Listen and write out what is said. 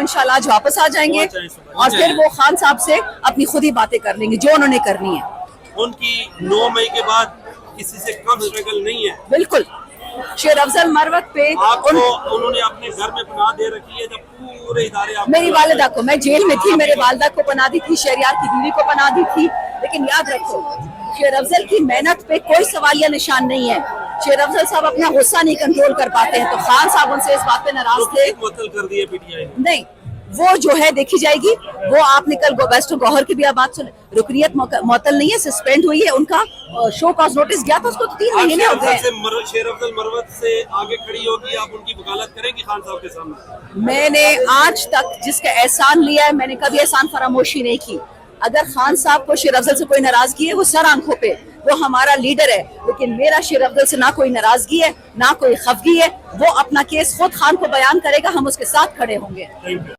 इंशाल्लाह आज वापस आ जाएंगे और फिर वो खान साहब से अपनी खुद ही बातें कर लेंगे जो उन्होंने करनी है। उनकी 9 मई के बाद किसी से कम स्ट्रगल नहीं है। बिल्कुल शेर अफजल मरवत पे आपको उन्होंने अपने घर में पनाह दे रखी है जब पूरे इदारे मेरी वालिदा को, मैं जेल में थी, मेरे वालिदा को पनाह दी थी, शहरियार की बीवी को पनाह दी थी। लेकिन याद रखो शेर अफजल की मेहनत पे कोई सवालिया निशान नहीं है। शेर अफजल साहब अपना गुस्सा नहीं कंट्रोल कर पाते हैं, तो खान साहब उनसे इस बात पे नाराज थे। कर दिए पीटीआई नहीं, वो जो है देखी जाएगी। वो आपने कल बेस्ट गौहर की भी आप बात सुने, रुकनियत मअतल नहीं है, सस्पेंड हुई है, उनका शो कॉज नोटिस गया था, उसको तो 3 महीने हो गए। शेर अफजल मरवत से आगे खड़ी होगी, आप उनकी वकालत करेंगी खान साहब के सामने? मैंने आज तक जिसका एहसान लिया है, मैंने कभी एहसान फरामोशी नहीं की। अगर खान साहब को शेर अफजल से कोई नाराजगी है, वो सर आंखों पे, वो हमारा लीडर है। लेकिन मेरा शेर अफजल से ना कोई नाराजगी है, ना कोई खफगी है। वो अपना केस खुद खान को बयान करेगा, हम उसके साथ खड़े होंगे।